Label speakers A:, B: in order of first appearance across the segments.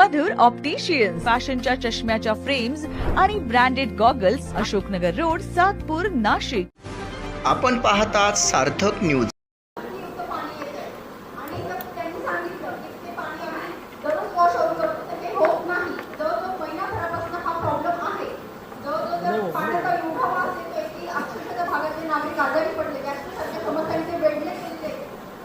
A: मधुर opticians, फॅशनच्या चष्म्याच्या frames आणि branded goggles, Ashoknagar road, Satpur, Nashik.
B: आपण पाहतात सार्थक न्यूज.
C: आजारी पडले गॅस्ट्रोसारख्या समस्यांचे वेढले गेले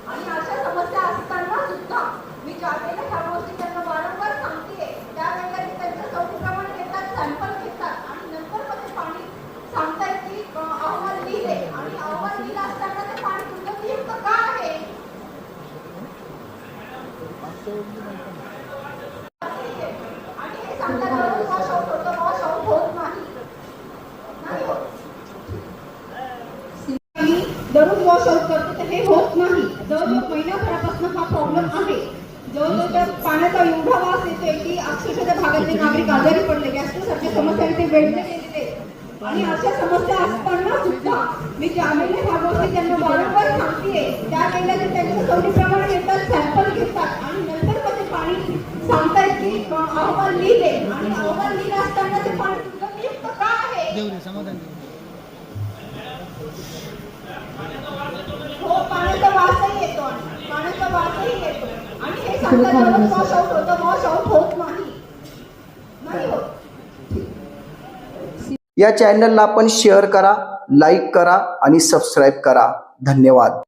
C: आणि अशा समस्या असताना सुद्धा मी ज्या वेळेला ह्या गोष्टी त्यांना वारंवार सांगते त्यावेळेला ते त्यांच्या चौकीप्रमाणे घेतात, सॅम्पल घेतात आणि नंतर मग ते पाणी सांगतायत की अहवाल लिहिले आणि अहवाल लिहिला असताना ते पाणी दुर्गंधीयुक्त का आहे आणि हे सांगतात दररोज वॉश आउट होतं, वॉश आउट होत नाही होत. दररोज वॉश आउट करतो तर हे होत नाही. जवळजवळ महिनाभरापासून हा प्रॉब्लेम आहे. जवळजवळ त्या पाण्याचा एवढा वास येतोय की अक्षरशः त्या भागातले नागरिक आजारी पडले, गॅस्ट्रोसारख्या समस्यांनी ते वेढले गेलेले आणि अशा समस्या असताना सुद्धा मी ज्या वेळेला ह्या गोष्टी त्यांना वारंवार सांगते त्यावेळेला ते त्यांच्या सवडीप्रमाणे घेतात, सॅम्पल घेतात आणि नंतर मग ते पाणी सांगतायत की अहवाल लिहिले आणि अहवाल लिहिला असताना ते पाणी दुर्गंधीयुक्त का आहे. हो, पाण्याचा वासही येतो आणि हे सांगतात दररोज वॉश आउट होतं, वॉश आउट होत नाही होत.
B: या चॅनलला आपण शेअर करा, लाईक करा आणि सबस्क्राईब करा. धन्यवाद.